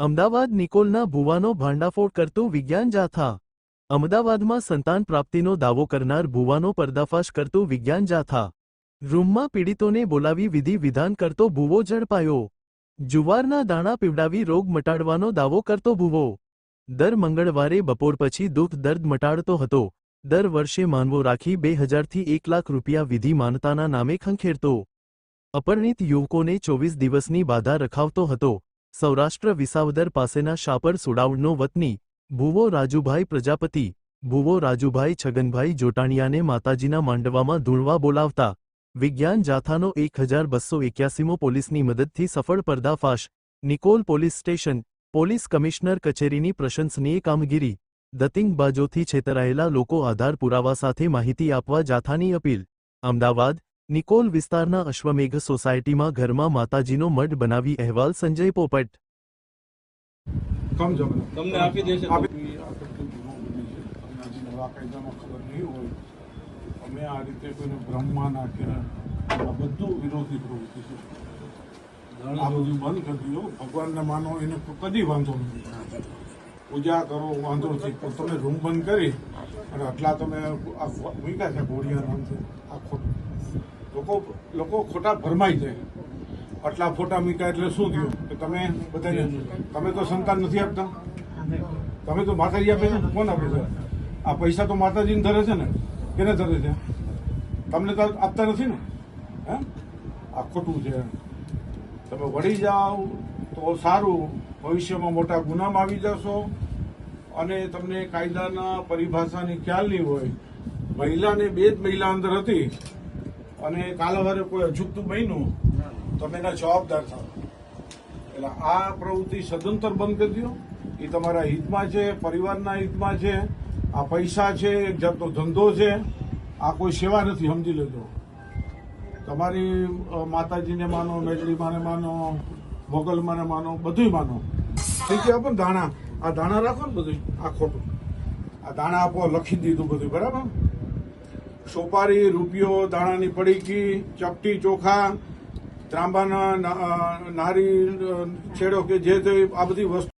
અમદાવાદ નિકોલના ભુવાનો ભાંડાફોડ કરતું વિજ્ઞાન જાથા। અમદાવાદમાં સંતાન પ્રાપ્તિનો દાવો કરનાર ભુવાનો પર્દાફાશ કરતું વિજ્ઞાન જાથા। રૂમમાં પીડિતોને બોલાવી વિધિ વિધાન કરતો ભુવો ઝડપાયો। જુવારના દાણા પીવડાવી રોગ મટાડવાનો દાવો કરતો ભુવો દર મંગળવારે બપોર પછી દુઃખ દર્દ મટાડતો હતો। દર વર્ષે માનવો રાખી 2000થી 1 લાખ રૂપિયા વિધિ માનતાના નામે ખંખેરતો। અપરિણીત યુવકોને 24 દિવસની બાધા રખાવતો હતો। સૌરાષ્ટ્ર વિસાવદર પાસેના શાપર સુડાવડનો વતની ભુવો રાજુભાઈ પ્રજાપતિ ભુવો રાજુભાઈ છગનભાઈ જોટાણીયાને માતાજીના માંડવામાં ધૂણવા બોલાવતા વિજ્ઞાન જાથાનો 1281મો પોલીસની મદદથી સફળ પર્દાફાશ। Nikol police station police commissioner કચેરીની પ્રશંસનીય કામગીરી। દતિંગબાજોથી છેતરાયેલા લોકો આધાર પુરાવા સાથે માહિતી આપવા જાથાની અપીલ। અમદાવાદ નિકોલ વિસ્તારના અશ્વમેઘ સોસાયટીમાં ઘરમાં માતાજીનો મઢ બનાવી અહેવાલ સંજય પોપટ। તમને આપી દેશે અમે આ રીતે કોઈને બ્રહ્મમાં નાખીને આ બધું વિરોધી પ્રવૃત્તિ છે। આ બધું બંધ કરી દો। ભગવાનને માનો એને કદી વાંધો નથી, પૂજા કરો વાંધો નથી, પણ તમે રૂમ બંધ કરી અને આટલા તમે આ મૂક્યા છે ઘોડિયા નામથી આ ખોટું લોકો ખોટા ભરમાઈ જાય। આટલા ફોટા મૂક્યા એટલે શું થયું કે તમે બધાને તમે તો સંતાન નથી આપતા, તમે તો માતાજી આપે છે, કોણ આપે છે? આ પૈસા તો માતાજીને ધરે છે ને, કેને ધરે છે? તમને તો આપતા નથી ને? હે, આ ખોટું છે। તમે વળી જાઓ તો સારું, ભવિષ્યમાં મોટા ગુનામાં આવી જશો અને તમને કાયદાના પરિભાષાની ખ્યાલ નહીં હોય। મહિલાને 2 જ મહિલા અંદર હતી અને કાલાવારે કોઈ અજુગતું બન્યું, તમે એના જવાબદાર થાવ। એટલે આ પ્રવૃત્તિ સદંતર બંધ કરી દો। એ તમારા હિતમાં છે, પરિવારના હિતમાં છે। આ પૈસા છે, એક જાતનો ધંધો છે, આ કોઈ સેવા નથી, સમજી લેજો। તમારી માતાજીને માનો, મેજડીમાને માનો, મોગલમાને માનો, બધું માનો, ઠીક છે? પણ દાણા આ દાણા રાખો ને, બધું આ ખોટું, આ દાણા આપો, લખી દીધું બધું બરાબર। સોપારી, રૂપિયો, દાણાની પડીકી, ચપટી, ચોખા, ત્રાંબાના નારી છેડો કે જે આ બધી વસ્તુ